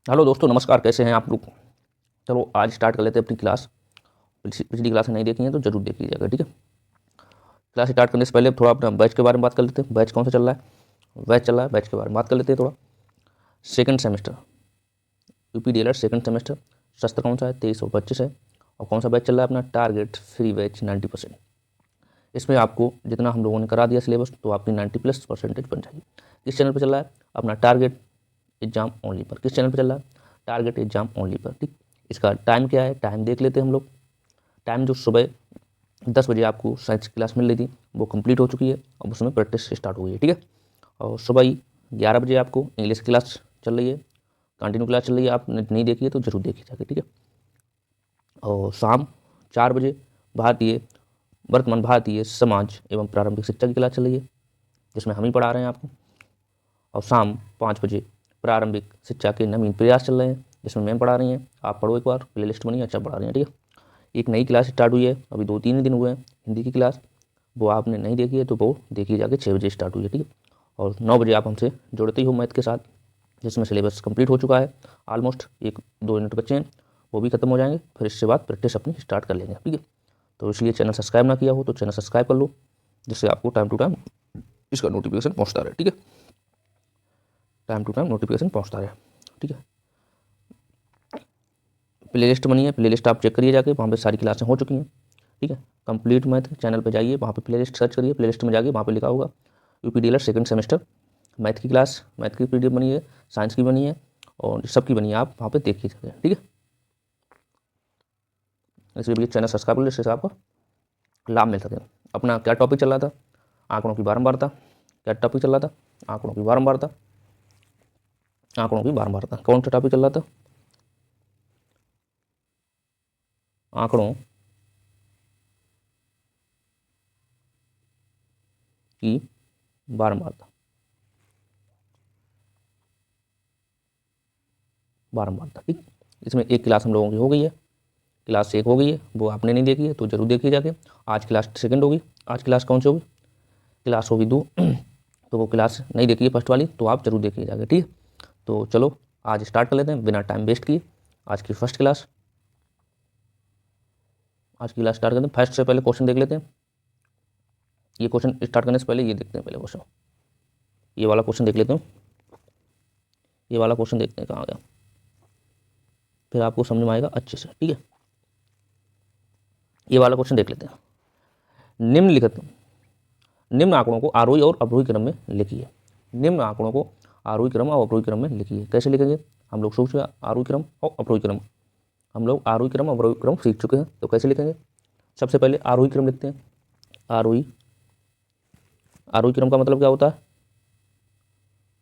Hello दोस्तों, नमस्कार। कैसे हैं आप लोग। चलो आज स्टार्ट कर लेते हैं अपनी क्लास। पिछली क्लास नहीं देखी है तो जरूर देख लीजिएगा, ठीक है। क्लास स्टार्ट करने से पहले थोड़ा अपना बैच के बारे में बात कर लेते हैं। बैच कौन सा चल रहा है, बैच चल रहा है, बैच के बारे में बात कर लेते हैं थोड़ा। Second semester UP DElEd second semester. सत्र कौन सा है, 2325 है। और कौन सा बैच चल रहा है अपना, टारगेट फ्री बैच 90%। इसमें आपको जितना हम लोगों ने करा दिया सिलेबस, तो आपकी 90+% बन जाएगी। किस चैनल पर चल रहा है अपना, टारगेट एग्जाम ओनली पर। किस चैनल पर चल रहा है, टारगेट एग्जाम ओनली पर, ठीक। इसका टाइम क्या है, टाइम देख लेते हैं हम लोग। टाइम जो सुबह 10 बजे आपको साइंस की क्लास मिल रही थी, वो कंप्लीट हो चुकी है। अब उसमें प्रैक्टिस स्टार्ट हो गई है, ठीक है। और सुबह ही 11 बजे आपको इंग्लिश की क्लास चल रही है, कंटिन्यू क्लास चल रही है। आपने नहीं देखी है तो जरूर देखी जाके, ठीक है। और शाम 4 बजे वर्तमान भारतीय समाज एवं प्रारंभिक शिक्षा की क्लास चल रही है, जिसमें हम ही पढ़ा रहे हैं आपको। और शाम 5 बजे प्रारंभिक शिक्षा के नवीन प्रयास चल रहे हैं, जिसमें मैम पढ़ा रही हैं। आप पढ़ो एक बार, प्ले लिस्ट बनी, अच्छा पढ़ा रही हैं, ठीक है। एक नई क्लास स्टार्ट हुई है, अभी 2-3 ही दिन हुए हैं, हिंदी की क्लास। वो आपने नहीं देखी है तो वो देखिए जाके, 6 बजे स्टार्ट हुई है, ठीक है। और 9 बजे आप हमसे जुड़ते ही हो मैथ के साथ, जिसमें सिलेबस कंप्लीट हो चुका है ऑलमोस्ट। 1-2 यूनिट बच्चे हैं, वो भी खत्म हो जाएंगे। फिर इसके बाद प्रैक्टिस अपनी स्टार्ट कर लेंगे, ठीक है। तो इसलिए चैनल सब्सक्राइब ना किया हो तो चैनल सब्सक्राइब कर लो, जिससे आपको टाइम टू टाइम इसका नोटिफिकेशन पहुँचता रहे, ठीक है। टाइम टू टाइम नोटिफिकेशन पहुँचता रहे, ठीक है। प्ले लिस्ट बनी है, प्ले लिस्ट आप चेक करिए जाके, वहाँ पे सारी क्लासें हो चुकी हैं, ठीक है। कंप्लीट मैथ चैनल पे जाइए, वहाँ पे प्ले लिस्ट सर्च करिए, प्ले लिस्ट में जाके वहाँ पे लिखा होगा UP DElEd second semester math की क्लास। मैथ की पीडीएफ बनी है, साइंस की बनी है, और सबकी बनी है, आप वहाँ पे देखिए जाके, ठीक है। इसलिए भी चैनल सब्सक्राइब कर लीजिए, जिससे आपको लाभ मिल सके। अपना क्या टॉपिक चल रहा था, आंकड़ों की बारंबारता। क्या टॉपिक चल रहा था, आंकड़ों की बारंबारता। आंकड़ों की बारंबारता कौन सा टॉपिक चल रहा था, आंकड़ों की बारंबारता। बारंबारता, ठीक। इसमें एक क्लास हम लोगों की हो गई है, क्लास 1 हो गई है, वो आपने नहीं देखी है तो जरूर देखिए जाके। आज क्लास सेकंड होगी। आज क्लास कौन सी होगी, क्लास होगी 2। तो वो क्लास नहीं देखी है फर्स्ट वाली, तो आप जरूर देखिए जाके, ठीक है। तो चलो आज स्टार्ट कर लेते हैं बिना टाइम वेस्ट किए। आज की फर्स्ट क्लास, आज की क्लास स्टार्ट करते हैं। फर्स्ट से पहले क्वेश्चन देख लेते हैं। ये क्वेश्चन स्टार्ट करने से पहले ये देखते हैं, पहले क्वेश्चन, ये वाला क्वेश्चन देख लेते हैं। ये वाला क्वेश्चन देखते हैं कहाँ गया, फिर आपको समझ में आएगा अच्छे से, ठीक है। ये वाला क्वेश्चन देख लेते हैं। निम्नलिखित निम्न आंकड़ों को आरोही और अवरोही क्रम में लिखिए। निम्न आंकड़ों को आरोही क्रम और अवरोही क्रम में लिखिए। कैसे लिखेंगे, हम लोग सोच आरोही क्रम और अवरोही क्रम। हम लोग आरोही क्रम और अवरोही क्रम सीख चुके हैं, तो कैसे लिखेंगे। सबसे पहले आरोही क्रम लिखते हैं। आरोही आरोही क्रम का मतलब क्या होता है,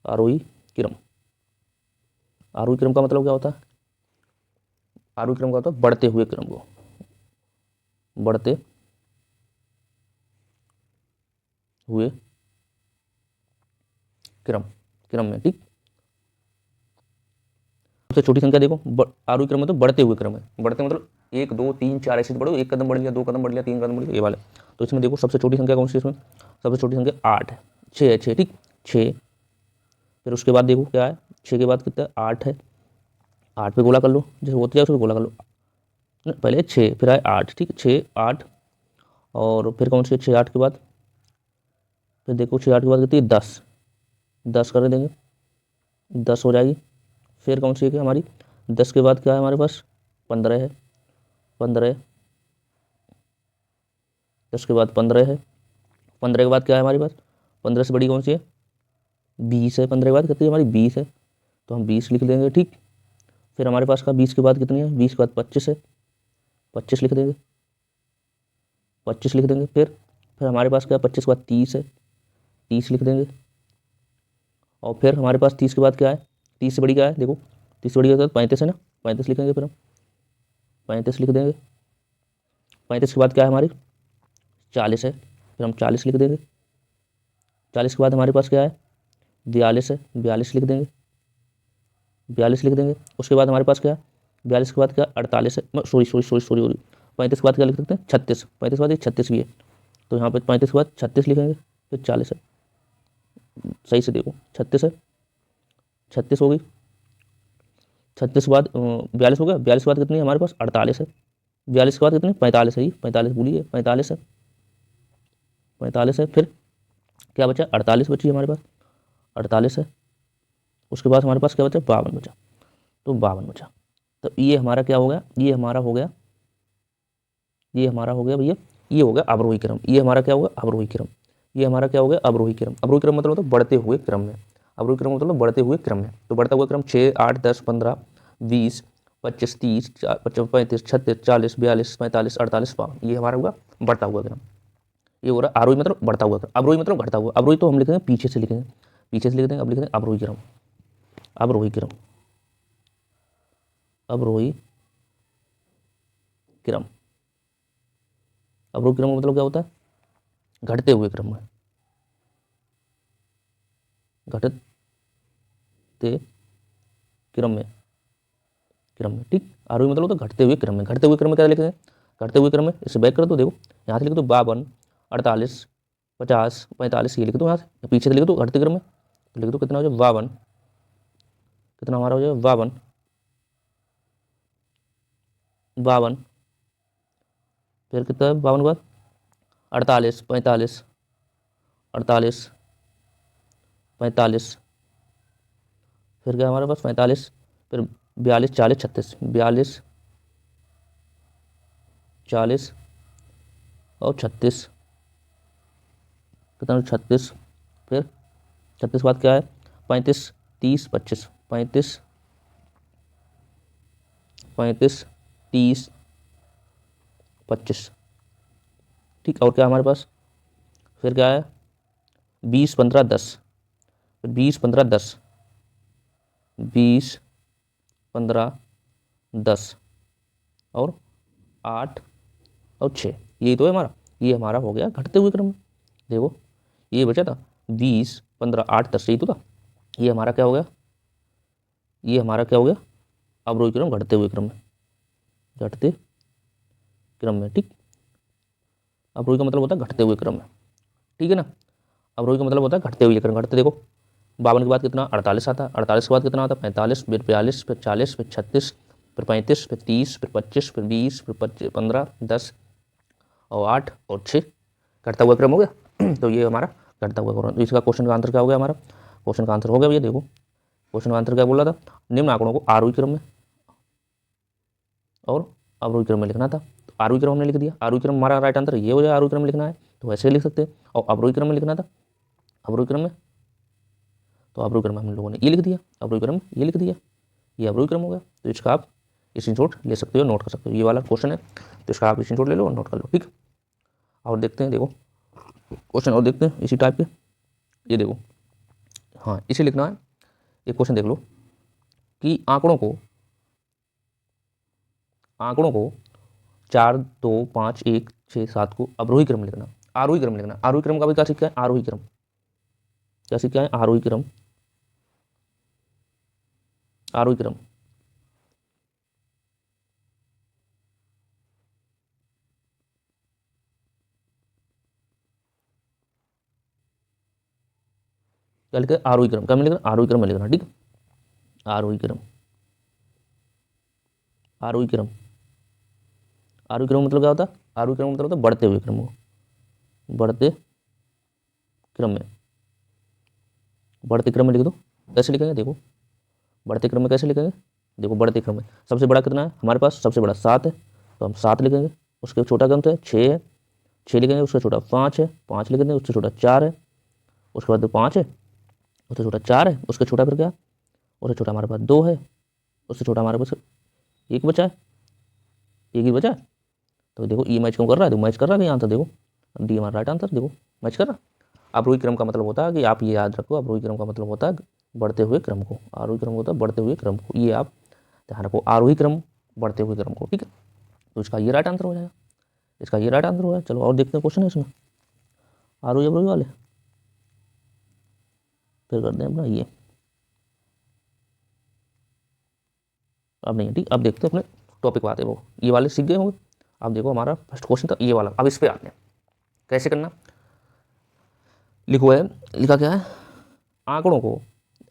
आरोही क्रम। आरोही क्रम का मतलब क्या होता है, आरोही क्रम का होता है बढ़ते हुए क्रम को, बढ़ते हुए क्रम, क्रम में, ठीक। सबसे छोटी संख्या देखो, आरोही क्रम मतलब बढ़ते हुए क्रम है। बढ़ते मतलब 1 2 3 4 ऐसे बढ़ो, 1 कदम बढ़ लिया, 2 कदम बढ़ लिया, 3 कदम बढ़ लिया, ये वाले। तो इसमें देखो सबसे छोटी संख्या कौन सी है, इसमें सबसे छोटी संख्या 8 है, 6 है, 6, ठीक। 6, फिर उसके बाद देखो क्या है, 6 के बाद कितना है, 8 है। 8 पे गोला कर लो, जैसे होते जाए उसको गोला कर लो। पहले 6 फिर आए 8, ठीक। 6 8, और फिर कौन सी 6 8 के बाद, फिर देखो 6 8 के बाद कितनी है, 10। 10 कर देंगे, 10 हो जाएगी। फिर कौन सी है हमारी, 10 के बाद क्या है हमारे पास, 15 है। 15, 10 के बाद 15 है। 15 के बाद क्या है हमारे पास, 15 से बड़ी कौन सी है, 20 है। 15 के बाद कितनी है हमारी, 20 है, तो हम 20 लिख देंगे, ठीक। फिर हमारे पास का 20 के बाद कितनी है, 20 के बाद 25 है, 25 लिख देंगे, 25 लिख देंगे। फिर हमारे पास क्या है, 25 के बाद 30 है, 30 लिख देंगे। और फिर हमारे पास 30 के बाद क्या है, 30 से बड़ी क्या है देखो, 30 से बड़ी के बाद 35 है ना, 35 लिखेंगे, फिर हम 35 लिख देंगे। 35 के बाद क्या है हमारी, 40 है, फिर हम 40 लिख देंगे। 40 के बाद हमारे पास क्या है, 42 है, 42 लिख देंगे, 42 लिख देंगे। उसके बाद हमारे पास क्या है, 42 के बाद क्या, 48 है, सॉरी सॉरी सॉरी सॉरी, 35 के बाद क्या लिख सकते हैं, 36। 35 के बाद 36 भी है, तो यहाँ पे 35 के बाद 36 लिखेंगे, फिर 40 है। सही से देखो, 36 है, 36 हो गई। 36 के बाद 42 हो गया, 42 के बाद कितनी है हमारे पास 48 है, 42 के बाद कितनी 45 है, ये 45 भूलिए 45 है, 45 है, फिर क्या बचा 48 बची हमारे पास, 48 है, उसके बाद हमारे पास क्या बचा 52 बचा, तो 52 बचा। तो ये हमारा क्या हो गया, ये हमारा हो गया, ये हमारा हो गया भैया, ये हो गया अवरोही क्रम, ये हमारा क्या होगा अवरोही क्रम, ये हमारा क्या हो गया अवरोही क्रम। अवरोही क्रम मतलब बढ़ते हुए क्रम में, अवरोही क्रम मतलब बढ़ते हुए क्रम में। तो बढ़ता हुआ क्रम 6, 8, 10, 15, 20, 25, 30, 25, 35, 36, 40, 42, 45, 48, 52, ये हमारा हुआ बढ़ता हुआ क्रम। ये हो रहा आरोही मतलब बढ़ता हुआ क्रम, अवरोही मतलब घटता हुआ। अवरोही तो हम लिखेंगे पीछे से लिखेंगे, पीछे से लिख देंगे, अब लिखेंगे अवरोही क्रम, अवरोही क्रम, अवरोही क्रम। अवरोही क्रम मतलब क्या होता है घटते हुए क्रम में, घटते क्रम में, क्रम में, ठीक। आरोही मतलब होता है घटते हुए क्रम में, घटते हुए क्रम में क्या लिखेंगे, घटते हुए क्रम में इसे बैक कर दो, देखो यहाँ से लिख दो 52, 48, 50, 45, ये लिख दो यहाँ से, पीछे से लिख दो घटते क्रम में, तो लिख दो कितना हो जाए 52, कितना हमारा हो जाए 52, 52, फिर कितना है 52 के बाद 48, 45, 48, 45, फिर क्या हमारे पास 45, फिर 42, 40, 36, 42, 40 और 36, कितना 36, फिर 36 के बाद क्या है 35, 30, 25, 35, 35, 30, 25, ठीक। और क्या हमारे पास फिर क्या है 20, 15, 10, फिर 20, 15, 10, 20, 15, 10 और 8 और 6, यही तो है हमारा, ये हमारा हो गया घटते हुए क्रम में। देखो ये बचा था 20, 15, 8, 10, यही तो था, ये हमारा क्या हो गया, ये हमारा क्या हो गया अवरोही क्रम घटते हुए क्रम में, घटते क्रम में, ठीक। अवरोही का मतलब होता है घटते हुए क्रम में, ठीक है ना। अवरोही का मतलब होता है घटते हुए क्रम, घटते देखो 52 के बाद कितना 48 आता है, 48 के बाद कितना आता है 45, फिर 42, फिर 40, फिर 36, फिर 35, फिर 30, फिर 25, फिर 20, फिर 15, 10 और 8 और 6, घटता हुआ क्रम हो गया। तो ये हमारा घटता हुआ क्रम, तो इसका क्वेश्चन का आंसर क्या हो गया हमारा, क्वेश्चन का आंसर हो गया भैया, देखो क्वेश्चन का आंसर क्या बोला था, निम्न आंकड़ों को आरोही क्रम में और अवरोही क्रम में लिखना था। तो आरोही क्रम हमने लिख दिया, आरोही क्रम हमारा राइट आंसर ये हो जाए, आरोही क्रम में लिखना है तो वैसे लिख सकते हैं, और अवरोही क्रम में लिखना था, अवरोही क्रम में, तो अवरोही क्रम में हम लोगों ने ये लिख दिया, अवरोही क्रम ये लिख दिया, ये अवरोही क्रम हो गया। तो इसका आप स्क्रीनशॉट ले सकते हो, नोट कर सकते हो, ये वाला क्वेश्चन है तो इसका आप स्क्रीनशॉट ले लो और नोट कर लो, ठीक। और देखते हैं, देखो क्वेश्चन और देखते हैं इसी टाइप के, ये देखो, हाँ इसे लिखना है, एक क्वेश्चन देख लो कि आंकड़ों को 4, 2, 5, 1, 6, 7 को अवरोही क्रम में लिखना, आरोही क्रम में लिखना, आरोही क्रम का भी क्या सीखा है, आरोही क्रम क्या सीखा है, आरोही क्रम, आरोही क्रम, क्या लिखा है आरोही क्रम, क्या में लिखना आरोही क्रम में लिखना, ठीक है। आरोही क्रम, आरोही क्रम, आरोही क्रम मतलब क्या होता है, आरोही क्रम मतलब होता है बढ़ते हुए क्रम को, बढ़ते क्रम में, बढ़ते क्रम में लिख दो, कैसे लिखेंगे देखो, बढ़ते क्रम में कैसे लिखेंगे, देखो बढ़ते क्रम में सबसे बड़ा कितना है हमारे पास, सबसे बड़ा 7 है, तो हम 7 लिखेंगे, उसके छोटा क्रम तो है 6 है, 6 लिखेंगे, उससे छोटा 5 है, 5 लिखेंगे, उससे छोटा 4 है, उसके बाद 5 है, उससे छोटा 4 है, उसके छोटा फिर क्या, उससे छोटा हमारे पास 2 है, उससे छोटा हमारे पास 1 बचा है, 1 ही बचा है। तो देखो ये मैच क्यों कर रहा है, तो मैच कर रहा है आंसर, देखो डी हमारा राइट आंसर, देखो मैच कर रहा। आरोही क्रम का मतलब होता है कि आप ये याद रखो, आरोही क्रम का मतलब होता है बढ़ते हुए क्रम को, आरोही क्रम होता है बढ़ते हुए क्रम को, ये आप ध्यान रखो, आरोही क्रम बढ़ते हुए क्रम को, ठीक है। तो इसका ये राइट आंसर हो जाएगा, इसका ये राइट आंसर हो जाएगा। चलो और देखते हैं क्वेश्चन है इसमें आरोही अवरोही वाले, फिर करते हैं अपना ये, अब नहीं है ठीक। अब देखते हैं अपने टॉपिक पे आते हैं, वो ये वाले सीख गए होंगे। अब देखो हमारा फर्स्ट क्वेश्चन था ये वाला, अब इस पे आते हैं कैसे करना, लिखो है, लिखा क्या है, आंकड़ों को,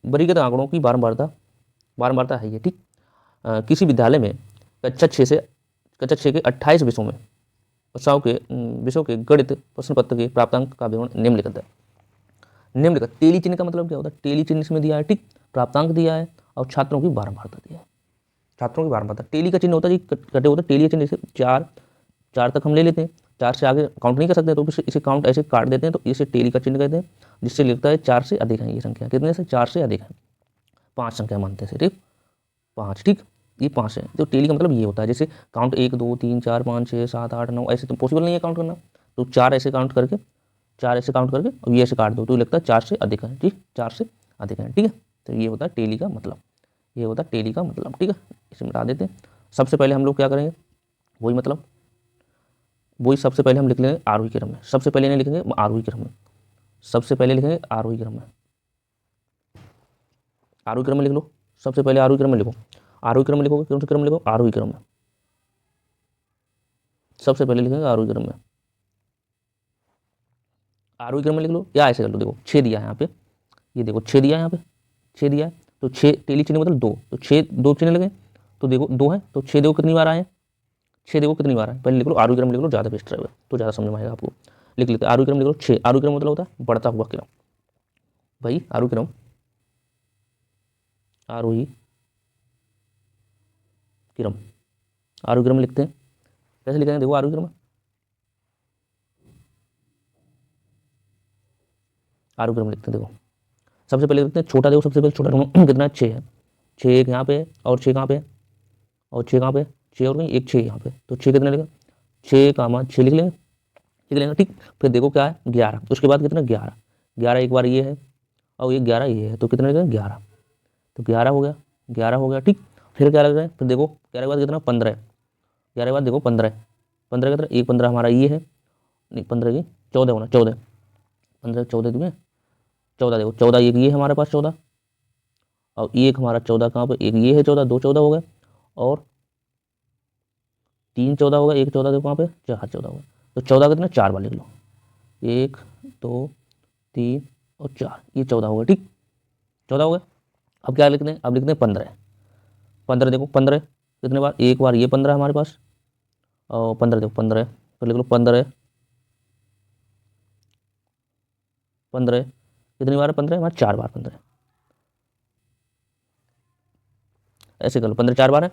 बरीगत आंकड़ों की बारंबारता, बारंबारता है ये, ठीक। किसी विद्यालय में कक्षा 6 के 28 विषयों के गणित प्रश्न पत्र के प्राप्तांक का विवरण निम्नलिखित है। निम्नलिखित टेली चिन्ह का मतलब क्या होता है? टेली चिन्ह इसमें दिया है, ठीक, प्राप्तांक दिया है और छात्रों की बारंबारता दिया है। छात्रों की बारंबारता टेली का चिन्ह होता है जी, कटे होता है टेली चिन्ह, जैसे 4 तक हम ले लेते हैं, 4 से आगे काउंट नहीं कर सकते तो इसे काउंट ऐसे काट देते हैं, तो इसे टेली का चिन्ह कहते हैं, जिससे लिखता है 4 से अधिक है ये संख्या। कितने से? 4 से अधिक है। 5 संख्या मानते हैं, ठीक, 5, ठीक, ये 5 है। तो टेली का मतलब ये होता है, जैसे काउंट 1 2 3 4 5 6 7 8 9, ऐसे तो पॉसिबल नहीं है काउंट करना, तो 4 ऐसे काउंट करके और ये ऐसे काट दो तो लगता है 4 से अधिक है, ठीक, 4 से अधिक है, ठीक है। तो ये होता है टेली का मतलब, ये होता है टेली का मतलब, ठीक है। इसे मिटा देते हैं। सबसे पहले हम लोग क्या करेंगे, वही सबसे पहले हम लिख लेंगे आरोही क्रम में। सबसे पहले नहीं लिखेंगे आरोही क्रम में, सबसे पहले लिखेंगे आरोही क्रम में। आरोही क्रम में लिख लो, सबसे पहले आरोही क्रम में लिखो। आरोही क्रम में लिखोगे, कौन सा क्रम लिखो? आरोही क्रम में। सबसे पहले लिखेंगे आरोही क्रम में। आरोही क्रम में लिख लो, या ऐसे कर लो, देखो 6 दिया है यहाँ पे, ये देखो 6 दिया है यहाँ पे, 6 दिया है, तो 6 टेली चिन्ह मतलब 2, तो 6 2 चिन्ह लगे, तो देखो 2 है, तो 6 देखो कितनी बार आए हैं, 6 देखो कितनी बार आए, पहले लिख लो आरोही क्रम लिख लो, ज़्यादा बेस्ट रहेगा, तो ज़्यादा समझ में आएगा आपको। लिख लेते हैं आरोही क्रम लिख लो 6। आरोही क्रम मतलब होता है बढ़ता हुआ क्रम, भाई आरोही क्रम, आरोही क्रम, आरोही क्रम लिखते हैं। कैसे लिखेंगे? देखो आरोही क्रम, आरोही क्रम लिखते हैं। देखो सबसे पहले लिखते हैं छोटा, देखो सबसे पहले छोटा ढूंढो कितना है, 6 है, 6 एक यहाँ पे है, और 6 कहाँ पे है, और 6 कहाँ पे है, 6 और कहीं एक 6 यहाँ पे, तो 6 कितने लिखेंगे? 6 कामा 6 लिख लेंगे, ठीक। फिर देखो क्या है 11, उसके बाद कितना 11, 11 एक बार ये है और ये 11 ये है, तो कितने लिखेंगे? 11, तो 11 हो गया, 11 हो गया, ठीक। फिर क्या लग रहा है? फिर देखो 11 के बाद कितना? 15 है, 11 के बाद देखो 15 है, 15 कितना? एक 15 हमारा ये है, नहीं 15 की 14 होना, 14, 15 14 तुम्हें 14, देखो 14 एक ये है हमारे पास 14, और एक हमारा 14 कहाँ पे? एक ये है 14, 2 14 हो गए, और 3 14 हो गया, एक 14 देखो कहाँ पे? 4 14 हो गया, तो 14 कितना? 4 बार लिख लो, 1 2 3 और 4, ये 14 हो गया, ठीक, 14 हो गया। अब क्या लिखते हैं? अब लिखते हैं 15, 15 देखो 15 कितने बार? एक बार ये 15 हमारे पास, और 15 देखो 15 है, तो लिख लो 15, 15 कितनी बार है? 15 हमारे 4 बार, 15 ऐसे कर लो, 15 4 बार है,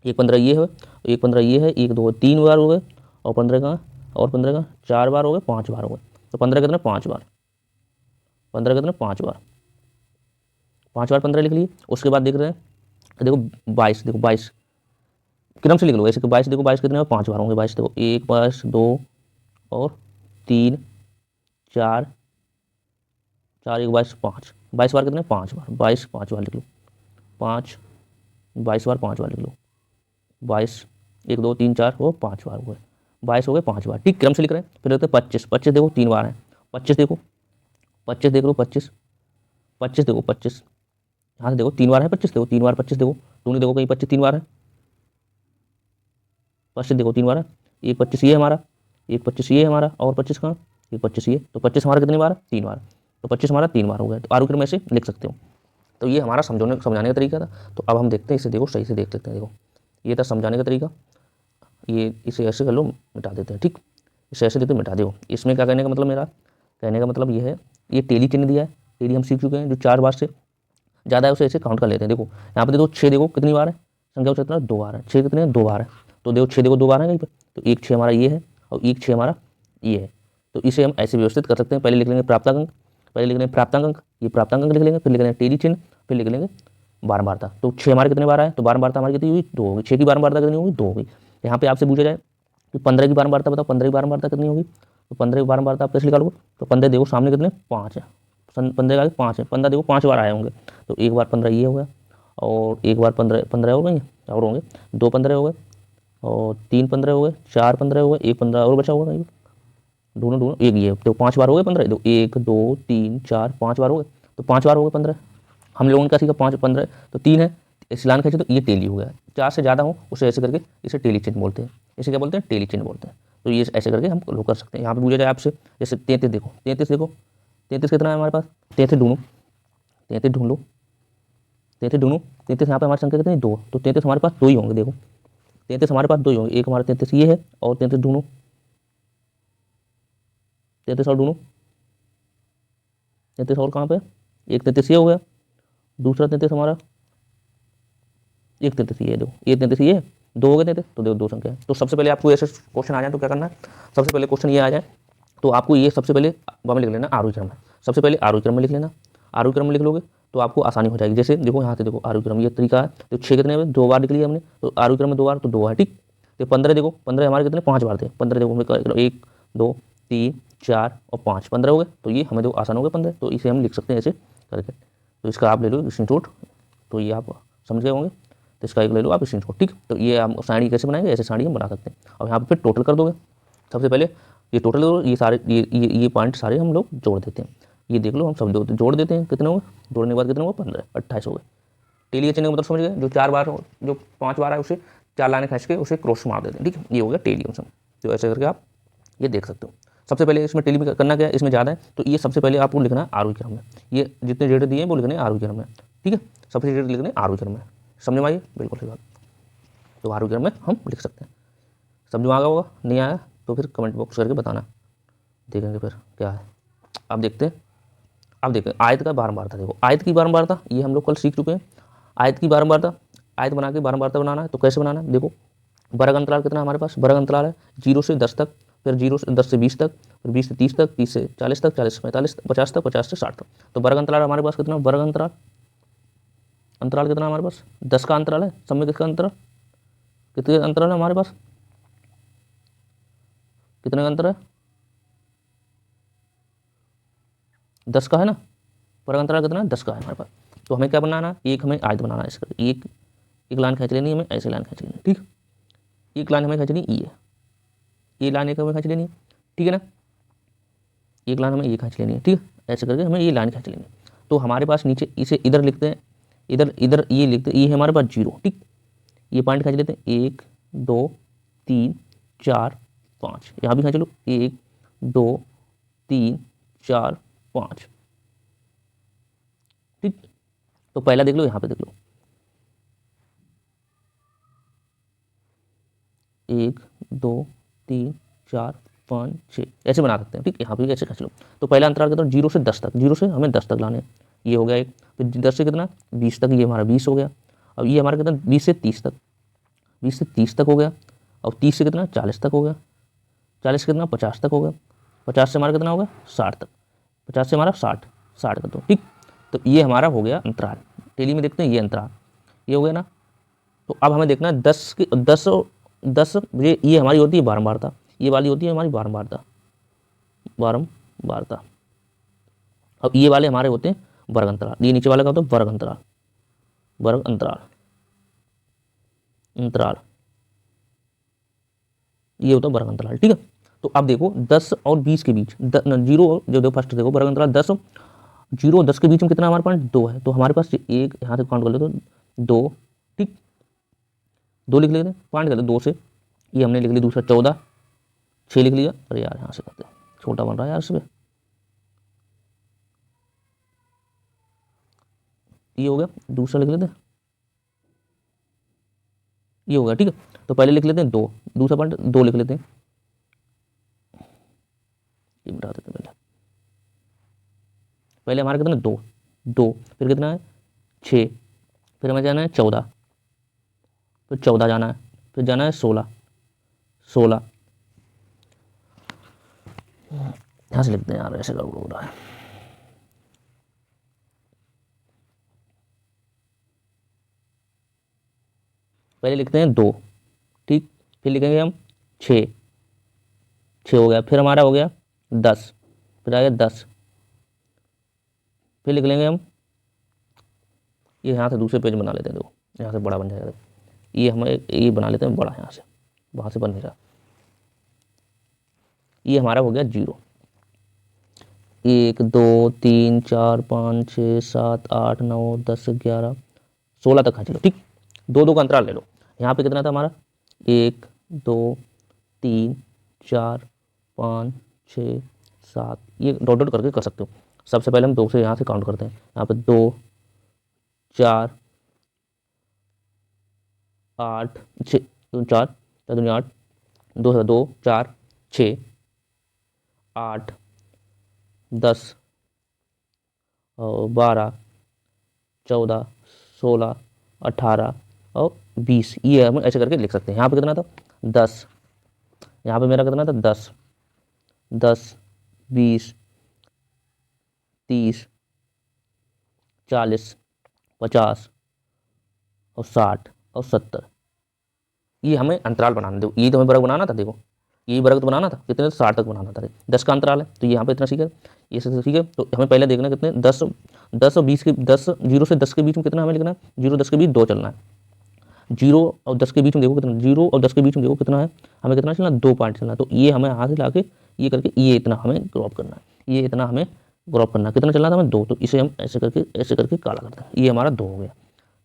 एक 15 ये है, एक 15 ये है, एक 2 3 बार हो गए, और 15 का, और 15 का 4 बार हो गए, 5 बार हो गए, तो 15 कितने? 5 बार, 15 कितने? 5 बार, 5 बार 15 लिख लिए। उसके बाद देख रहे हैं, देखो 22, देखो 22 क्रम से लिख लो ऐसे, 22 देखो 22 कितने बार? 5 बार होंगे, 22 देखो 1 22 2 और 3 4 4 1 22 5, 22 बार कितने? 5 बार, 22 5 बार लिख लो, 5 22 बार 5 बार लिख लो, 22 1 2 3 4 वो 5 बार हुए, 22 हो गए 5 बार, ठीक, क्रम से लिख रहे हैं। फिर देखते हैं 25, 25 देखो 3 बार है, 25 देखो, 25 देख लो, 25 25 देखो, 25 यहाँ से देखो 3 बार है, 25 देखो 3 बार, 25 देखो तूने देखो कहीं 25 3 बार है, 25 देखो 3 बार है, एक 25 ये है हमारा, एक 25 ये है हमारा, और 25 कहाँ? एक 25 ये, तो 25 हमारा कितनी बार है? 3 बार, तो 25 हमारा 3 बार हो गया, तो आरोही क्रम में ऐसे लिख सकते हो। तो ये हमारा समझाने का तरीका था। तो अब हम देखते हैं इसे, देखो सही से देख लेते हैं। देखो ये था समझाने का तरीका, ये इसे ऐसे कर लो, मिटा देते हैं, ठीक, इसे ऐसे देते मिटा दो। इसमें क्या कहने का मतलब, मेरा कहने का मतलब ये है, ये टेली चिन्ह दिया है, टेली हम सीख चुके हैं, जो 4 बार से ज़्यादा है उसे ऐसे काउंट कर लेते हैं। देखो यहाँ पे देखो 6 देखो कितनी बार है, संख्या कितना? 2 बार है, 6 कितने? 2 बार है, तो देखो 6 देखो 2 बार है कहीं पर, तो एक 6 हमारा ये है और एक 6 हमारा ये है, तो इसे हम ऐसे व्यवस्थित कर सकते हैं। पहले लिख लेंगे प्राप्तांक अंक, पहले लिख लेंगे प्राप्तांक अंक, ये प्राप्तांक अंक लिख लेंगे, फिर लिख लेंगे टेली चिन्ह, फिर लिख लेंगे बारंबारता। तो 6 हमारे कितने बार आए? तो बारंबारता हमारी कितनी हुई? 2 होगी। 6 की बारंबारता कितनी होगी? 2 होगी। यहाँ पे आपसे पूछा जाए कि 15 की बारंबारता बताओ, 15 की बारंबारता कितनी होगी? तो 15 की बारंबारता आप कैसे निकालोगे? तो 15 देखो सामने कितने? 5 है, 15 के आगे 5 है, 15 देखो 5 बार आए होंगे, तो एक बार 15 ये हो गया, और एक बार 15 15 हो गए और होंगे, 2 15 हो गए, और 3 15 हो गए, 4 15 हो गए, एक 15 और बचा होगा कहीं, दोनों दोनों एक ये, तो 5 बार हो गए 15, दो 1 2 3 4 5 बार हो गए, तो 5 बार हो गए 15। हम लोगों ने क्या सीखा? 5 15 तो 3 है, इस लाइन खींचे तो ये टेली हो गया। 4 से ज़्यादा हो उसे ऐसे करके इसे टेली चिन्ह बोलते हैं। इसे क्या बोलते हैं? टेली चिन्ह बोलते हैं। तो ये ऐसे करके हम लोग कर सकते हैं। यहाँ पे पूछा जाए आपसे, जैसे 33 देखो, 33 देखो, 33 कितना है हमारे पास? 33 ढूंढो, 33 ढूंढ लो, 33 ढूंढो 33 यहाँ पे हमारी संख्या कितनी 2, तो 33 हमारे पास 2 ही होंगे। देखो 33 हमारे पास 2 ही होंगे, एक हमारा 33 ये है और 33 ढूंढो, 33 और ढूंढो, 33 और कहाँ पे, एक 33 ये हो गया, दूसरा 33 हमारा, एक 33 ये, दो ये 33 ये, 2 हो गए 33, तो देखो 2 संख्या है। तो सबसे पहले आपको ऐसे क्वेश्चन आ जाए तो क्या करना है, सबसे पहले क्वेश्चन ये आ जाए तो आपको ये सबसे पहले में लिख लेना आरोही क्रम में, सबसे पहले आरोही क्रम में लिख लेना, आरोही क्रम में लिख लोगे तो आपको आसानी हो जाएगी। जैसे देखो यहाँ से देखो आरोही क्रम ये तरीका है, तो 6 कितने हैं 2 बार लिख लिया हमने, तो आरोही क्रम में 2 बार तो 2 है, ठीक। तो 15 देखो, 15 हमारे कितने 5 बार थे, 15 देखो 1 2 3 4 और 5, 15 हो गए, तो ये हमें देखो आसान हो गए 15, तो इसे हम लिख सकते हैं ऐसे करके। तो इसका आप ले लो स्क्रीनशॉट, तो ये आप समझ गए होंगे, तो इसका एक ले लो आप स्क्रीनशॉट, ठीक। तो ये हम सारणी कैसे बनाएंगे, ऐसे सारणी हम बना सकते हैं। अब यहाँ पे फिर टोटल कर दोगे, सबसे पहले ये टोटल करो, ये सारे ये पॉइंट सारे हम लोग जोड़ देते हैं, ये देख लो हम सब जोड़ देते हैं, कितने होंगे, जोड़ने के बाद कितने होंगे 15 28 हो गए। टेली चिन्ह का मतलब समझ गए, जो 4 बार जो 5 बार है उसे 4 लाइनें खींच के उसे क्रॉस मार देते हैं, ठीक है, ये हो गया टेली ऑप्शन। तो ऐसे करके आप ये देख सकते हो। सबसे पहले इसमें टेली में करना क्या है, इसमें ज़्यादा है तो ये सबसे पहले आपको लिखना है आरोही क्रम में, ये जितने डेट दिए हैं वो लिखने आरोही क्रम में, ठीक है, सबसे डेट लिखने आरोही क्रम में, समझ में आइए, बिल्कुल सही बात। तो आरोही क्रम में हम लिख सकते हैं। समझ में आ गया होगा, नहीं आया तो फिर कमेंट बॉक्स करके बताना, देखेंगे फिर क्या है। अब देखते हैं, अब देखते हैं आयत का बारंबारता। देखो आयत की बारंबारता ये हम लोग कल सीख चुके हैं। आयत की बारंबारता, आयत बना के बारंबारता बनाना है तो कैसे बनाना है, देखो वर्ग अंतराल कितना हमारे पास, वर्ग अंतराल है 0 से 10 तक, फिर 0 से 10 से 20 तक, फिर 20 से 30 तक, 30 से 40 तक, 40 से 45 50 तक, 50 से 60 तक। तो वर्ग अंतराल हमारे पास कितना, वर्ग अंतराल अंतराल कितना हमारे पास 10 का अंतराल है, सब में किसका अंतराल, कितने अंतराल है हमारे पास, कितने का अंतर है 10 का है ना, वर्ग अंतराल कितना है 10 का है हमारे पास। तो हमें क्या बनाना है, एक हमें आयत बनाना है इसका, एक लाइन खींच लेनी है हमें, ऐसे लाइन खींच लेनी है, ठीक, एक लाइन हमें खींचनी ये लाइन एक हमें खींच लेनी है, ठीक है ना, एक लाइन हमें ये खींच लेनी है, ठीक है, ऐसे करके हमें ये लाइन खींच लेनी है। तो हमारे पास नीचे इसे इधर लिखते हैं, इधर इधर ये लिखते हैं, ये है हमारे पास 0, ठीक, ये पॉइंट खींच लेते हैं 1 2 3 4 5, यहाँ भी खींच लो 1 2 3 4 5, ठीक। तो पहला देख लो, यहाँ पे देख लो 1 2 3 4 5 6, ऐसे बना सकते हैं, ठीक, यहाँ पे भी ऐसे खींच लो। तो पहला अंतराल कितना 0 से 10 तक, 0 से हमें 10 तक लाने हैं, ये हो गया एक, फिर 10 से कितना 20 तक, ये हमारा 20 हो गया। अब ये हमारा कितना 20 से 30 तक, 20 से 30 तक हो गया। अब 30 से कितना 40 तक हो गया, 40 से कितना 50 तक हो गया, 50 से हमारा कितना हो गया 60 तक, 50 से हमारा 60 60 का, तो ठीक। तो ये हमारा हो गया अंतराल, टेली में देखते हैं ये अंतराल, ये हो गया ना। तो अब हमें देखना है 10 की 10 ये हमारी होती है बारंबारता, ये वाली होती है हमारी बारंबारता, बारंबारता। अब ये वाले हमारे होते हैं वर्ग अंतराल, ये नीचे वाले का होता है वर्ग अंतराल, वर्ग अंतराल, अंतराल, ये होता है वर्ग अंतराल, ठीक है। तो अब देखो 10 और 20 के बीच 0, जो देखो फर्स्ट देखो वर्ग अंतराल 10 0 10 के बीच में कितना हमारे पास 2 है, तो हमारे पास एक यहाँ से काउंट कर लेते तो 2, ठीक, 2 लिख लेते, पॉइंट कर ले 2 से, ये हमने लिख लिया, दूसरा 14 6 लिख लिया, अरे यार यहाँ से करते छोटा बन रहा है यार इसमें, ये हो गया, दूसरा लिख लेते, ये हो गया, ठीक है। तो पहले लिख लेते हैं 2, दूसरा पॉइंट 2 लिख लेते हैं, ये मिटा देते हैं पहले हमारा कितना 2 2, फिर कितना है 6, फिर हमें जाना है 14, फिर 14 जाना है, फिर जाना है 16 16, यहाँ से लिखते हैं यार, ऐसे गड़बड़ हो रहा है, पहले लिखते हैं 2, ठीक, फिर लिखेंगे हम 6 6 हो गया, फिर हमारा हो गया 10, फिर आ गया 10, फिर लिख लेंगे हम, ये यहाँ से दूसरे पेज बना लेते हैं, देखो यहाँ से बड़ा बन जाएगा, ये हमें ये बना लेते हैं बड़ा, यहाँ से वहाँ से बन नहीं रहा, ये हमारा हो गया 0 1 2 3 4 5 6 7 8 9 10 11 16 तक खींच लो, ठीक, 2 2 का अंतराल ले लो। यहाँ पे कितना था हमारा 1 2 3 4 5 6 7, ये डॉट डॉट करके कर सकते हो। सबसे पहले हम 2 से यहाँ से काउंट करते हैं, यहाँ पे 2 4 8 6 4 4 दूनी 8 2 2 4 6 8 10 और 12 14 16 18 और 20, ये हम ऐसे करके लिख सकते हैं। यहाँ पे कितना था 10, यहाँ पे मेरा कितना था 10 10 20 30 40 50 और 60 और 70, ये हमें अंतराल बनाना। देखो ये तो हमें वर्ग बनाना था, देखो ये वर्ग तो बनाना था, कितने 60 तक बनाना था। 10 का अंतराल है तो यहाँ पे इतना सीखे, ये से ठीक है। तो हमें पहले देखना कितने 10 10 और 20 के 10 0 से 10 के बीच में कितना हमें लिखना है, 0 10 के बीच 2 चलना है। 0 और 10 के बीच में देखो कितना, 0 और 10 के बीच में देखो कितना है, हमें कितना चलना 2 पॉइंट चलना। तो ये हमें हाथ से ला के ये करके ये इतना हमें क्रॉप करना है, ये इतना हमें क्रॉप करना है। कितना चलना था हमें 2, तो इसे हम ऐसे करके काला करते हैं, ये हमारा 2 हो गया।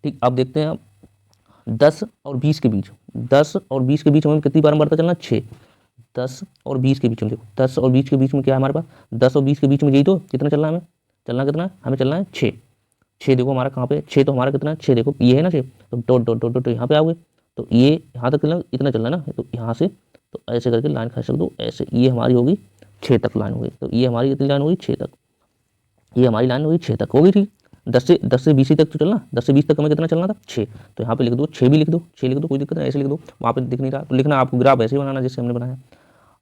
ठीक, अब देखते हैं 10 और 20 के बीच, 10 और 20 के बीच में कितनी बारंबारता चलना 6। 10 और 20 के बीच में देखो, 10 और 20 के बीच में क्या है हमारे पास, 10 और 20 के बीच में यही तो कितना चलना है हमें, चलना कितना है हमें, चलना है 6। 6 देखो हमारा कहाँ पे 6, तो हमारा कितना है 6, देखो ये है ना 6, तो डॉट डॉट डॉट डॉट यहाँ पे आओगे तो ये यहाँ तक चलना, इतना चलना है ना, तो यहाँ से तो ऐसे करके लाइन खींच सकते हो ऐसे, ये हमारी होगी 6 तक लाइन होगी। तो ये हमारी कितनी लाइन होगी 6 तक, ये हमारी लाइन होगी 6 तक होगी। ठीक, 10 से 20 तक तो चलना, 10 से 20 तक हमें कितना चलना था 6, तो यहाँ पे लिख दो 6 भी लिख दो, 6 लिख दो, कोई दिक्कत नहीं, ऐसे लिख दो, वहाँ पे दिख नहीं रहा तो लिखना आपको ग्राफ ऐसे ही बनाना जैसे हमने बनाया।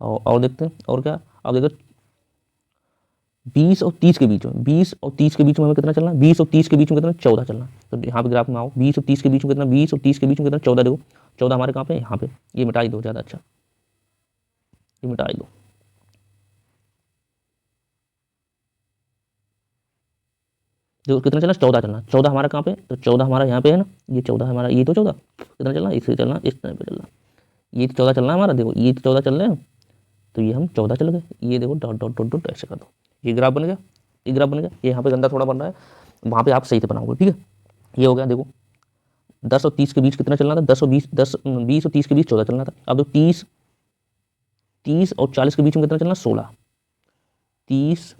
और देखते हैं और क्या, अब देखो 20 और 30 के बीच में, 20 और 30 के बीच में हमें कितना चलना, 20 और 30 के बीच में कितना 14 चलना। तो यहाँ पे ग्राफ में आओ, 20 और 30 के बीच में कितना, 20 और 30 के बीच में कितना 14, देखो 14 हमारे कहाँ पे यहाँ पे, ये मिटाई दो ज़्यादा अच्छा, ये मिटाई दो, जो कितना चलना 14 चलना, 14 हमारा कहाँ पे, तो 14 हमारा यहाँ पे है ना, ये 14 हमारा, ये तो 14 कितना चलना, इससे चलना इस तरह पे चलना, ये 14 चलना हमारा, देखो ये 14 चल रहे हैं, तो ये हम 14 चल गए, ये देखो डॉट डॉट डॉट डॉट ऐसे कर दो, ये ग्राफ बन गया, ये ग्राफ बन गया। ये यहाँ पे गंदा थोड़ा बन रहा है, वहाँ पे आप सही से बनाओगे, ठीक है। ये हो गया, देखो 10 और 30 के बीच कितना चलना था, 10 और 20, 20 और 30 के बीच 14 चलना था। अब तो 30 और 40 के बीच में कितना चलना 16, 30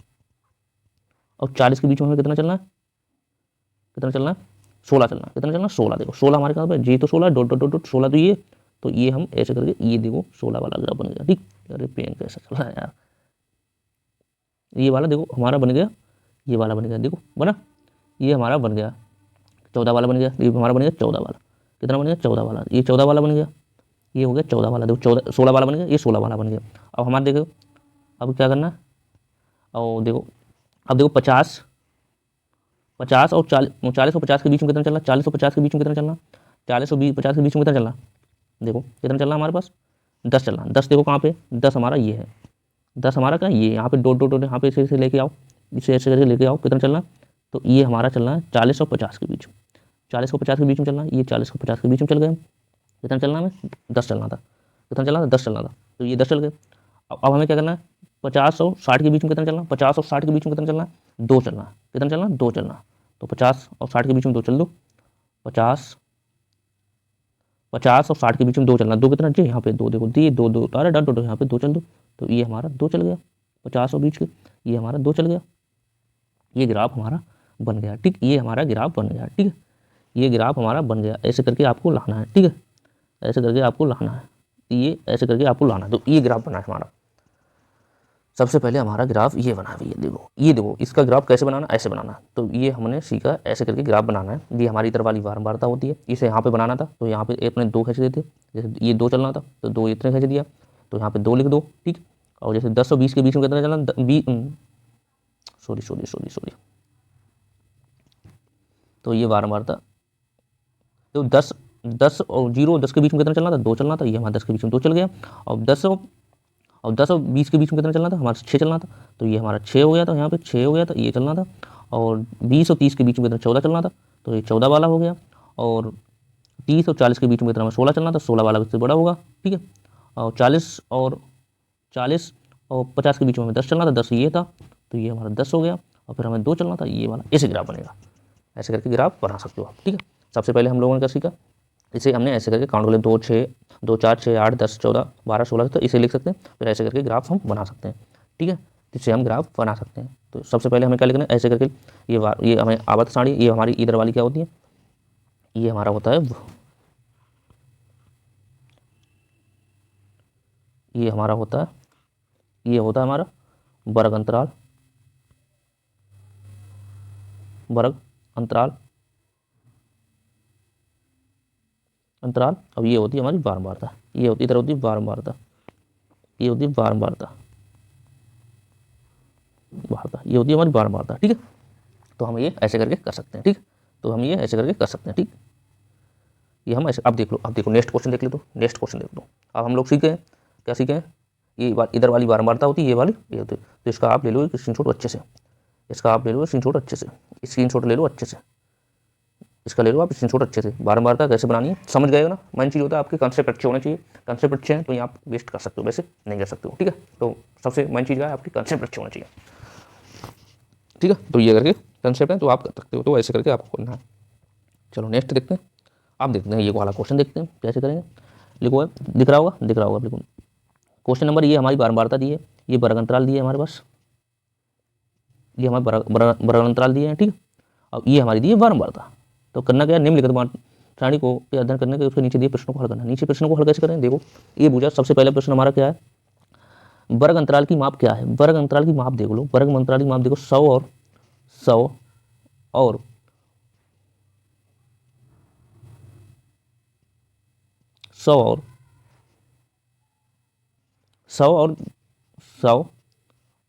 और 40 के बीच में हमें कितना चलना है, कितना चलना है 16 चलना, कितना चलना 16, देखो 16 हमारे कहाँ पे, जी तो 16 डॉट डॉट डॉट डॉट 16, तो ये हम ऐसे करके ये देखो 16 वाला ग्राफ बन गया। ठीक, अरे पेन कैसा चल रहा है यार, ये वाला देखो हमारा बन गया, ये वाला बन गया, देखो बना, ये हमारा बन गया 14 वाला बन गया, ये हमारा बन गया 14 वाला, कितना बन गया 14 वाला, ये 14 वाला बन गया, ये हो गया 14 वाला, देखो 14 16 वाला बन गया, ये 16 वाला बन गया। अब हमारे देखो अब क्या करना है, और देखो अब देखो 50 और 40 और 50 के बीच में कितना चलना, 40 और 50 के बीच में कितना चलना, 40 और 50 के बीच में कितना चलना, देखो कितना चलना हमारे पास 10 चलना। 10 देखो कहाँ पे, 10 हमारा ये है, 10 हमारा क्या, ये यहाँ पे डॉट डॉट डॉट यहाँ पे ऐसे लेके आओ, इसे ऐसे करके लेके आओ, कितना चलना, तो ये हमारा चलना है 40 और 50 के बीच में, 40 और 50 के बीच में चलना, ये 40 और 50 के बीच में चल गए। कितना चलना हमें 10 चलना था, कितना चलना था 10 चलना था, तो ये 10 चल गए। अब हमें क्या करना है 50 और 60 के बीच में कितना चलना, 50 और 60 के बीच में कितना चलना, 2 चलना, कितना चलना 2 चलना, तो 50 और 60 के बीच में 2 चल दो, 50 और 60 के बीच में 2 चलना, 2 कितना जी यहाँ पे 2, देखो दिए 2 2 अरे डॉट डॉट यहाँ पे 2 चल दो, तो ये हमारा 2 चल गया, 50 और बीच के ये हमारा 2 चल गया, ये ग्राफ हमारा बन गया। ठीक, ये हमारा ग्राफ बन गया, ठीक है, ये ग्राफ हमारा बन गया। ऐसे करके आपको लाना है, ठीक है, ऐसे करके आपको लाना है, ये ऐसे करके आपको लाना है, तो ये ग्राफ बना है हमारा। सबसे पहले हमारा ग्राफ ये बना है, ये देखो इसका ग्राफ कैसे बनाना, ऐसे बनाना। तो ये हमने सीखा ऐसे करके ग्राफ बनाना है, ये हमारी इधर वाली बारंबारता होती है, इसे यहाँ पे बनाना था, तो यहाँ पे अपने 2 खींच देते, जैसे ये 2 चलना था तो 2 इतने खींच दिया, तो यहाँ पे 2 लिख दो, ठीक। और जैसे 10 और 20 के बीच में कितना चलना, सॉरी, तो ये बारंबारता, तो 10 और 0 10 के बीच में कितना चलना था 2 चलना था, ये हमारा 10 के बीच में 2 चल गया। और 10 और 20 के बीच में कितना चलना था, हमारा 6 चलना था, तो ये हमारा 6 हो गया था, यहाँ पे 6 हो गया था, ये चलना था। और 20 और 30 के बीच में कितना 14 चलना था, तो ये 14 वाला हो गया। और 30 और 40 के बीच में कितना 16 चलना था, 16 वाला इससे बड़ा होगा, ठीक है। और 40 और 50 के बीच में हमें 10 चलना था, 10 ये था, तो ये हमारा 10 हो गया। और फिर हमें 2 चलना था, ये वाला, ऐसे ग्राफ बनेगा, ऐसे करके ग्राफ बना सकते हो आप, ठीक है। सबसे पहले हम लोगों ने क्या सीखा, इसे हमने ऐसे करके काउंट कर लिया, 2 6 2 4 6 8 10 14 12 16, तो इसे लिख सकते हैं, फिर ऐसे करके ग्राफ हम बना सकते हैं, ठीक है, जिससे हम ग्राफ बना सकते हैं। तो सबसे पहले हमें क्या लिखना है, ऐसे करके ये हमें आवर्त सारणी, ये हमारी इधर वाली क्या होती है, ये हमारा होता है ये हमारा होता है, ये होता है हमारा वर्ग अंतराल, वर्ग अंतराल अंतराल। अब ये होती है हमारी बारंबारता, ये होती इधर होती है बारंबारता, ये होती है बारंबारता, बारंबारता, ये होती है हमारी बारंबारता। ठीक है, तो हम ये ऐसे करके कर सकते हैं। ठीक, तो हम ये ऐसे करके कर सकते हैं। ठीक, ये हम ऐसे, अब देख लो, अब देखो नेक्स्ट क्वेश्चन देख लो, तो नेक्स्ट क्वेश्चन देख लो। अब हम लोग सीखे हैं, क्या सीखे हैं, ये इधर वाली बारंबारता होती है, ये वाली ये होती है। तो इसका आप ले लो एक स्क्रीनशॉट अच्छे से, इसका आप ले लो स्क्रीनशॉट अच्छे से, स्क्रीनशॉट ले लो अच्छे से, इसका ले लो आप स्क्रीनशॉट अच्छे से। बारंबारता कैसे बनानी है समझ गए हो ना। मेन चीज़ होता है आपके कंसेप्ट अच्छे होने चाहिए, कंसेप्ट अच्छे हैं तो ये आप वेस्ट कर सकते हो, वैसे नहीं कर सकते हो। ठीक है, तो सबसे मेन चीज़ है आपके कंसेप्ट अच्छे होने चाहिए। ठीक है, तो ये करके कंसेप्ट है तो आप कर सकते हो, तो ऐसे करके आपको करना है। चलो नेक्स्ट देखते हैं, आप देखते हैं ये वाला क्वेश्चन देखते हैं कैसे करेंगे। लिखो, दिख रहा होगा, दिख रहा होगा बिल्कुल। क्वेश्चन नंबर, ये हमारी बारंबारता दी है, ये वर्ग अंतराल दिए हमारे पास, ये हमारे वर्ग अंतराल दिए हैं। ठीक है, अब ये हमारी दी है बारंबारता। तो करना क्या है, निम्नलिखित श्रेणी को अध्ययन करने के उसके नीचे दिए प्रश्नों को हल करना। नीचे प्रश्नों को हल कैसे करें, देखो ये पूछा सबसे पहला प्रश्न हमारा क्या है, वर्ग अंतराल की माप क्या है। वर्ग अंतराल की माप देख लो, वर्ग अंतराल की माप देखो 100 और 100 और 100 और 100 और 100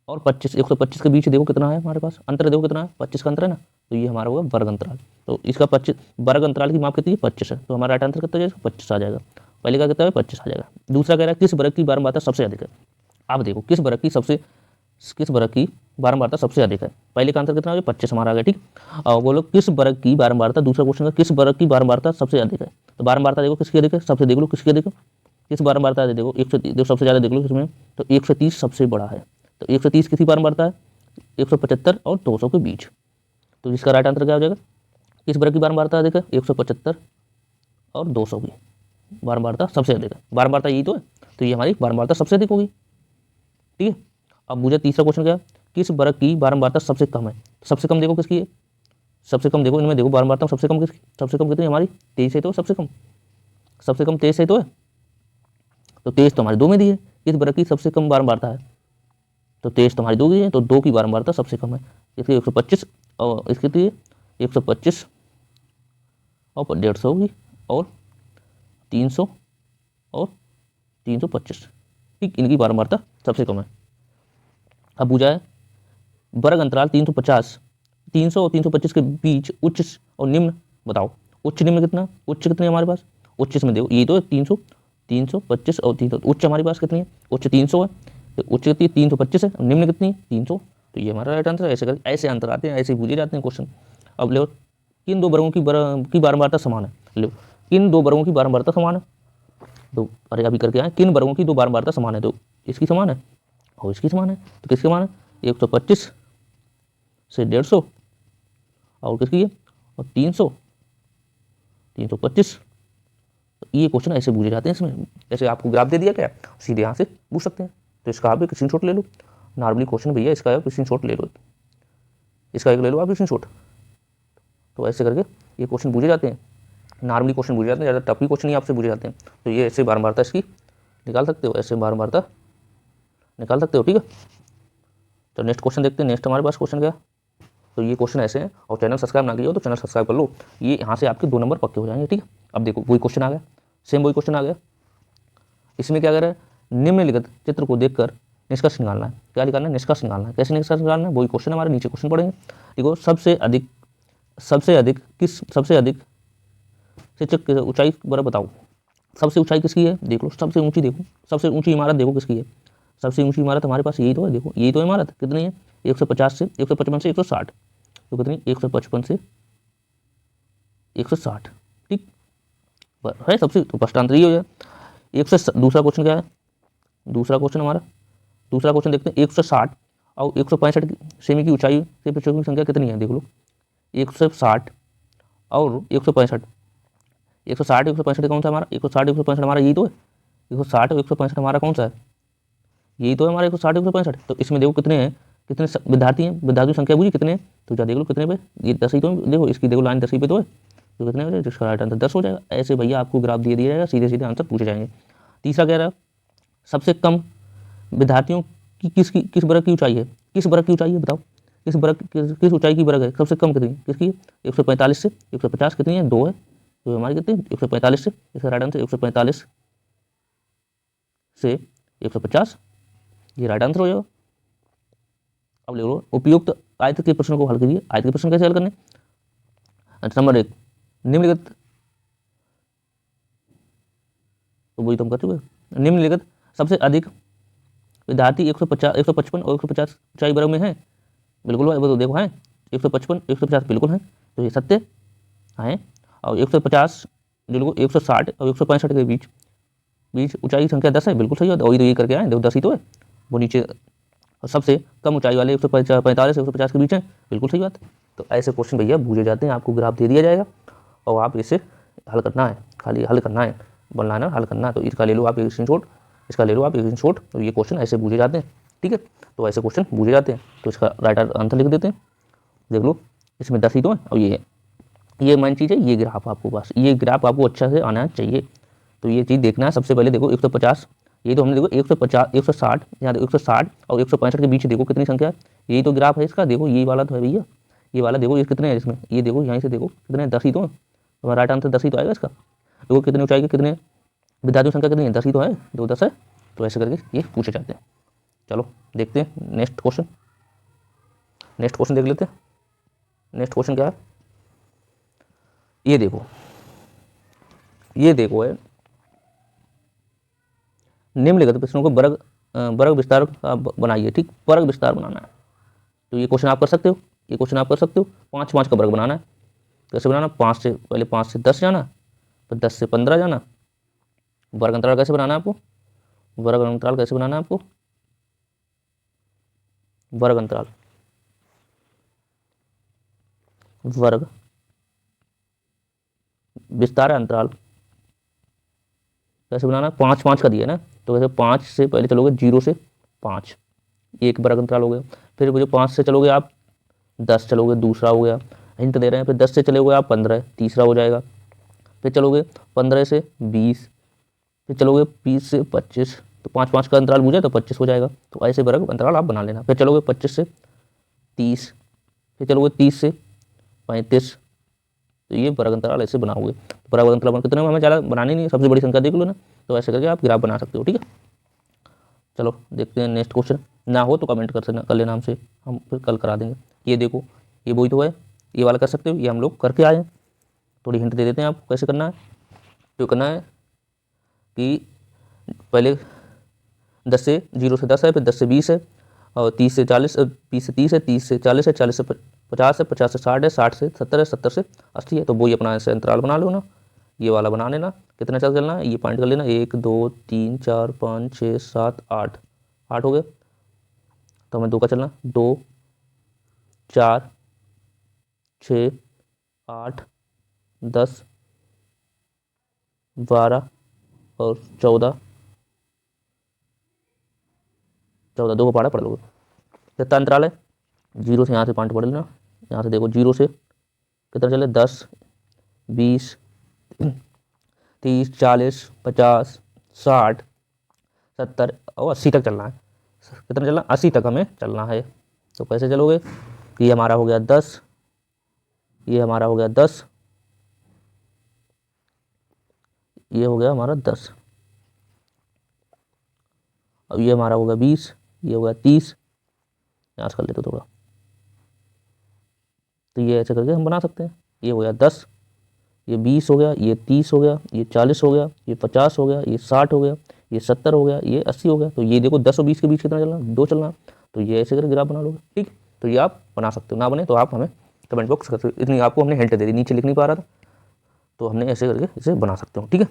और 25, 125 के बीच देखो कितना है हमारे पास, अंतर देखो कितना है, 25 का अंतर है ना। तो ये हमारा होगा वर्ग अंतराल। तो इसका 25, वर्ग अंतराल की माप कितनी है, 25 है। तो हमारा राइट आंसर कितना हो जाएगा, 25 आ जाएगा। पहले का कितना है, 25 आ जाएगा। दूसरा कह रहा है किस वर्ग की बारंबारता सबसे अधिक है। आप देखो किस वर्ग की बारंबारता सबसे अधिक है। पहले का आंसर कितना हो गया, 25 हमारा आ गया। ठीक, और बोलो किस वर्ग की बारंबारता, दूसरा क्वेश्चन का किस वर्ग की बारंबारता सबसे अधिक है। तो बारंबारता देखो किसकी अधिक है, सबसे देख लो किसकी अधिक है, किस बारंबारता है देखो, 100 देखो सबसे ज़्यादा देख लो किसमें, तो 130 सबसे बड़ा है। तो 130 किसी बारंबारता है, 175 और 200 के बीच। तो इसका राइट आंसर क्या हो जाएगा, किस वर्ग की बारंबारता अधिक है, 175 और 200 की बारंबारता सबसे अधिक है। बारंबारता यही तो है, तो ये हमारी बारंबारता सबसे अधिक होगी। ठीक है, अब मुझे तीसरा क्वेश्चन क्या है, किस वर्ग की बारंबारता सबसे कम है। सबसे कम देखो किसकी है, सबसे कम देखो इनमें, देखो बारंबारता सबसे कम किसकी, सबसे कम कितनी हमारी 23 है। तो सबसे कम 23 है तो है, तो 23 तो हमारी 2 में दी है। किस वर्ग की सबसे कम बारंबारता है, तो 23 तो हमारी 2 की है, तो 2 की बारंबारता सबसे कम है। इसकी 125 और इसकी थी 125 और 150 की और 300 और 325। ठीक, इनकी बारंबारता सबसे कम है। अब पूछा है वर्ग अंतराल 350, 300 और 325 के बीच उच्च और निम्न बताओ। उच्च निम्न कितना, उच्च कितने हमारे पास, उच्च इसमें देखो ये तो है 300, 325 और 300। उच्च हमारे पास कितनी है, उच्च 300 है, तो उच्च कितनी 325 है, निम्न कितनी है 300। तो ये हमारा राइट आंसर है। ऐसे करके ऐसे आंसर आते हैं, ऐसे पूछे जाते हैं क्वेश्चन। अब ले, किन दो वर्गों की बारंबारता समान है। लो, किन दो वर्गों की बारंबारता समान है, तो अरे अभी करके आए, किन वर्गों की दो बारंबारता समान है, तो इसकी समान है और इसकी समान है। तो किसकी समान है, 125 से 150 और किसकी है, और 300, 325। तो ये क्वेश्चन ऐसे पूछे जाते हैं। इसमें ऐसे आपको ग्राफ दे दिया क्या, सीधे यहाँ से पूछ सकते हैं। तो इसका आप एक स्क्रीनशॉट ले लो, नॉर्मली क्वेश्चन भैया, इसका आप स्क्रीनशॉट ले लो, इसका एक ले लो आप स्क्रीनशॉट। तो ऐसे करके ये क्वेश्चन पूछे जाते हैं, नॉर्मली क्वेश्चन पूछे जाते हैं, ज़्यादा टफ भी क्वेश्चन ही आपसे पूछे जाते हैं। तो ये ऐसे बारंबारता इसकी निकाल सकते हो, ऐसे बारंबारता निकाल सकते हो। ठीक है, तो नेक्स्ट क्वेश्चन देखते हैं। नेक्स्ट हमारे पास क्वेश्चन क्या, तो ये क्वेश्चन ऐसे हैं। और चैनल सब्सक्राइब ना किया हो तो चैनल सब्सक्राइब कर लो, ये यहाँ से आपके 2 नंबर पक्के हो जाएंगे। ठीक है, अब देखो वही क्वेश्चन आ गया, सेम वही क्वेश्चन आ गया। इसमें क्या कर रहा है, निम्नलिखित चित्र को देखकर निष्कर्ष निकालना है। क्या निकालना है, निष्कर्ष निकालना है। कैसे निष्कर्ष निकालना है, वही क्वेश्चन हमारे नीचे क्वेश्चन पढ़ेंगे। देखो सबसे अधिक शिक्षक की ऊंचाई बड़ा बताओ। सबसे ऊंचाई किसकी है, देख लो, सबसे ऊंची देखो, सबसे ऊंची इमारत देखो किसकी है। सबसे ऊंची इमारत हमारे पास यही तो है, देखो यही तो इमारत कितनी है, 155 से 160। तो कितनी, 155 से 160। ठीक है, सबसे तो फर्स्ट आंसर ये हो जाए। दूसरा क्वेश्चन क्या है, दूसरा क्वेश्चन देखते हैं। 160 और 165 सेमी की ऊंचाई से पृष्ठों की संख्या कितनी है, देख लो, 160 और 165। 160 165 कौन सा हमारा, 160 165 हमारा यही तो है। 160 और 165 हमारा कौन सा है, यही तो है हमारा 160 165। तो इसमें देखो कितने हैं, कितने विद्यार्थी हैं, विद्यार्थी संख्या पूछी कितने हैं, तो क्या देख लो कितने पे, ये 10 ही तो है। देखो इसकी देखो लाइन 10 ही पे तो है, तो कितने हो जाए, जिसका राइट आंसर 10 हो जाएगा। ऐसे भैया आपको ग्राफ दिया जाएगा, सीधे सीधे आंसर पूछे जाएंगे। तीसरा कह रहा है सबसे कम विद्यार्थियों की किस वर्ग की ऊंचाई है, किस वर्ग की ऊंचाई है बताओ, किस ऊंचाई की वर्ग है सबसे कम कितनी, किसकी 145 से 150 कितनी है 2 है, तो हमारी कितनी 145 से, इसका राइट आंसर 145 से 150, ये राइट आंसर हो जाएगा। अब ले लो उपयुक्त आयत के प्रश्न को हल करिए। आयत के प्रश्न कैसे हल करने, नंबर 1 निम्नलिखित, तो वही तो हम कर चुके हैं। निम्नलिखित सबसे अधिक विद्यार्थी 150 155 और 150 ऊंचाई वर्ग में है, बिल्कुल है, वो तो देखो है 155 150 बिल्कुल है, तो ये सत्य है। और 150 बिल्कुल 160 और 165 के बीच ऊंचाई संख्या 10 है, बिल्कुल सही है, वही तो ये करके आए, देखो 10 ही तो है वो नीचे। और सबसे कम ऊंचाई वाले 145 से 150 के बीच है, बिल्कुल सही बात। तो ऐसे क्वेश्चन भैया पूछे जाते हैं, आपको ग्राफ दे दिया जाएगा और आप इसे हल करना है, खाली हल करना है, बनाना हल करना है। तो इसका ले लो आप एक स्क्रीनशॉट, इसका ले लो आप एक स्क्रीनशॉट, तो ये क्वेश्चन ऐसे पूछे जाते हैं, ठीक है। तो ऐसे क्वेश्चन पूछे जाते हैं, तो इसका राइट आंसर लिख देते हैं। देख लो इसमें 10 ही तो है, और ये मेन चीज़ है, ये ग्राफ आपको पास, ये ग्राफ आपको अच्छा से आना चाहिए। तो ये चीज़ देखना है सबसे पहले। देखो 150, ये तो हमने देखो 150 160, यहाँ देखो 160 और 165 के बीच देखो कितनी संख्या है, यही तो ग्राफ है इसका। देखो ये वाला तो है भैया, ये वाला देखो ये कितने है इसमें, ये देखो यहाँ से देखो कितने 10 ही तो है, तो राइट आंसर 10 ही तो आएगा इसका। देखो कितनी ऊंचाई के कितने विद्यार्थियों संख्या कितनी है, 10 ही तो है, 2 10 है। तो ऐसे करके ये पूछे जाते हैं। चलो देखते हैं नेक्स्ट क्वेश्चन, नेक्स्ट क्वेश्चन देख लेते हैं। नेक्स्ट क्वेश्चन क्या है, ये देखो, ये देखो है निम्नलिखित प्रश्नों को वर्ग विस्तार बनाइए, ठीक, वर्ग विस्तार बनाना है। तो ये क्वेश्चन आप कर सकते हो, ये क्वेश्चन आप कर सकते हो। 5 5 का वर्ग बनाना है, कैसे बनाना, 5 से पहले 5 से 10 जाना, फिर 10 से 15 जाना। वर्ग अंतराल कैसे बनाना है आपको, वर्ग अंतराल कैसे बनाना है आपको, वर्ग अंतराल, वर्ग विस्तार अंतराल कैसे बनाना, 5 5 का दिया ना, तो वैसे 5 से पहले चलोगे 0 से 5, एक वर्ग अंतराल हो गया। फिर वो जो 5 से चलोगे आप 10 चलोगे, दूसरा हो गया, हिंट दे रहे हैं। फिर 10 से चलोगे आप 15, तीसरा हो जाएगा। फिर चलोगे 15 से 20, फिर चलोगे 20 से 25, तो 5 5 का अंतराल पूछा तो 25 हो जाएगा। तो ऐसे वर्ग अंतराल आप बना लेना। फिर चलोगे 25 से 30, फिर चलोगे 30 से 35, तो ये वर्ग अंतराल ऐसे बनाओगे। तो वर्ग अंतराल कितने में हमें ज़्यादा बनानी नहीं है, सबसे बड़ी संख्या देख लो ना, तो ऐसे करके आप ग्राफ बना सकते हो, ठीक है। चलो देखते हैं नेक्स्ट क्वेश्चन, ना हो तो कमेंट कर लेना हमसे, हम फिर कल करा देंगे। ये देखो ये वही तो है, ये वाला कर सकते हो, ये हम लोग करके आए हैं। थोड़ी हिंट दे देते हैं आपको कैसे करना है। जो करना है कि पहले 10 से 0 से 10 है, फिर 10 से 20 है, और 30 से 40, 20 से 30 है, 30 से 40 है, 40 से 50 है, 50 से 60 है, 60 से 70 है, 70 से 80 है। तो वही अपना ऐसे अंतराल बना लो ना, ये वाला बना लेना। कितना चार्ज चलना है, ये पॉइंट कर लेना, 1 2 3 4 5 6 7 8, 8 हो गए। तो हमें 2 का चलना, 2 4 6 8 10 12 और 14, 14 2 को पढ़ा पढ़ लोगे। कितना अंतराल है, 0 से यहाँ से पॉइंट पढ़ लेना, यहाँ से देखो 0 से कितना चले, 10 20 30 40 50 60 70 और 80 तक चलना है। कितना चलना, 80 तक हमें चलना है। तो कैसे चलोगे, ये हमारा हो गया 10, ये हमारा हो गया 10, ये हो गया हमारा 10, अब ये हमारा हो गया 20, ये हो गया 30, यहाँ से कर लेते थोड़ा। तो ये ऐसे करके हम बना सकते हैं। ये हो गया 10, ये 20 हो गया, ये 30 हो गया, ये 40 हो गया, ये 50 हो गया, ये 60 हो गया, ये 70 हो गया, ये 80 हो गया। तो ये देखो 10 और 20 के बीच कितना चलना, 2 चलना। तो ये ऐसे करके ग्राफ बना लोगे, ठीक। तो ये आप बना सकते हो, ना बने तो आप हमें कमेंट बॉक्स कर सकते हो। इतनी आपको हमने हिंट दे दी, नीचे लिख नहीं पा रहा था, तो हमने ऐसे करके इसे बना सकते हो, ठीक है।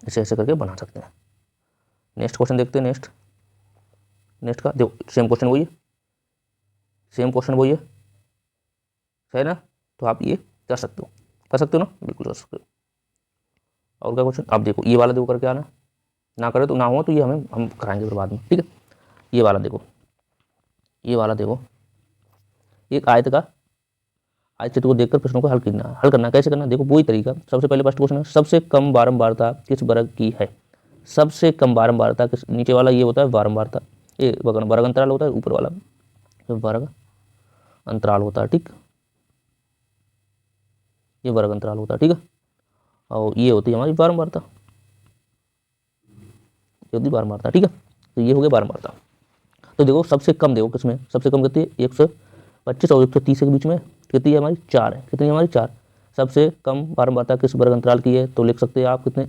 ऐसे ऐसे करके बना सकते हैं। नेक्स्ट क्वेश्चन देखते हैं। नेक्स्ट का देखो सेम क्वेश्चन वही है, सेम क्वेश्चन वही है, है ना। तो आप ये कर सकते हो ना, बिल्कुल कर सकते हो। और क्या क्वेश्चन, आप देखो ये वाला देखो करके आना, ना करे तो ना हो तो ये हम कराएंगे फिर बाद में, ठीक है। ये वाला देखो, ये वाला देखो, एक आयत चित्र को देखकर प्रश्नों को हल करना। कैसे करना, देखो वही तरीका। सबसे पहले फर्स्ट क्वेश्चन है, सबसे कम बारंबारता किस वर्ग की है, सबसे कम बारंबारता किस, नीचे वाला ये होता है बारंबारता, ये वर्ग अंतराल होता है, ऊपर वाला वर्ग अंतराल होता है, ठीक, ये वर्ग अंतराल होता है, ठीक है। और ये होती है हमारी बारंबारता, ये होती बारंबारता, ठीक है। तो ये हो गया बारंबारता। तो देखो सबसे कम, देखो किसमें सबसे कम कितनी है, 125 और 130 के बीच में कितनी है हमारी, 4 है, कितनी है हमारी 4। सबसे कम बारंबारता किस वर्ग अंतराल की है, तो लिख सकते हैं आप कितने,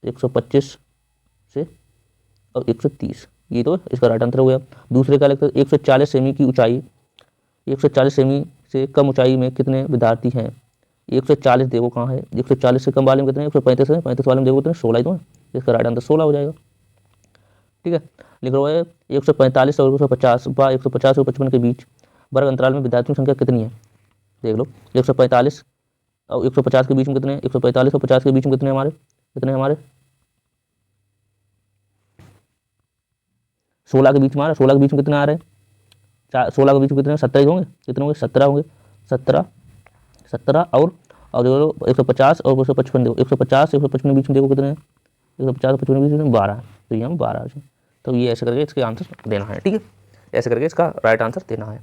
125 से और 130, ये तो इसका राइट आंसर हो गया। दूसरे का लिखते हैं 140 सेमी की ऊंचाई, 140 सेमी से कम ऊंचाई में कितने विद्यार्थी हैं। 140 देखो कहाँ है, 140 से कम वाले में कितने, 135 है, 35 वाले में देखो कितने, 16 ही तो है, इसका राइट आंसर 16 हो जाएगा, ठीक है। लिख रहा है 145 और 150 व 150 और 55 के बीच वर्ग अंतराल में विद्यार्थियों की संख्या कितनी है, देख लो। 145 और 150 के बीच में कितने, 145 और 50 के बीच में कितने हमारे, कितने हमारे 16 के बीच में आ रहा है, 16 के बीच में कितने आ रहे हैं, 16 के बीच में कितने, 17 होंगे, कितने होंगे, 17 होंगे, 17 17 और देखो 150 और 155 देखो, 150 155 के बीच में देखो कितने हैं, 150 और 55 के बीच में 12, तो ये हम 12, तो ये ऐसे करके इसके आंसर देना है, ठीक है, ऐसे करके इसका राइट आंसर देना है।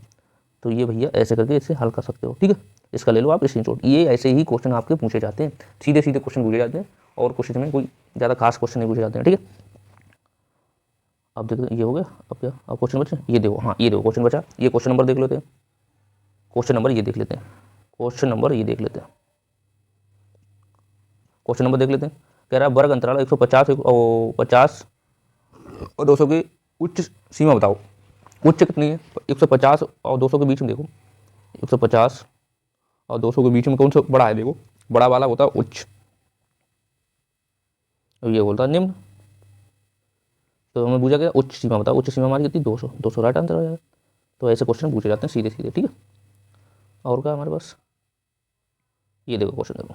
तो ये भैया ऐसे करके इसे हल कर सकते हो, ठीक है। इसका ले लो आप स्क्रीनशॉट। ये ऐसे ही क्वेश्चन आपके पूछे जाते हैं, सीधे सीधे क्वेश्चन पूछे जाते हैं, और क्वेश्चन में कोई ज़्यादा खास क्वेश्चन नहीं पूछे जाते हैं, ठीक है। अब देखते ये हो गया, अब क्या, अब क्वेश्चन बचा, ये देखो, हाँ ये देखो क्वेश्चन बचा, ये क्वेश्चन नंबर देख लेते हैं, क्वेश्चन नंबर ये देख लेते हैं, क्वेश्चन नंबर ये देख लेते हैं, क्वेश्चन नंबर देख लेते हैं। कह रहा है वर्ग अंतराल 150 और 50 और 200 की उच्च सीमा बताओ। उच्च कितनी है, 150 और 200 के बीच में देखो, 150 और 200 के बीच में कौन सा बड़ा है, देखो बड़ा वाला होता है उच्च, और ये बोलता है निम्न। तो हमें पूछा गया उच्च सीमा बताओ, उच्च सीमा हमारी कितनी, 200, 200 राइट आंसर हो जाएगा। तो ऐसे क्वेश्चन पूछे जाते हैं सीधे सीधे, ठीक है। और क्या हमारे पास, ये देखो क्वेश्चन देखो,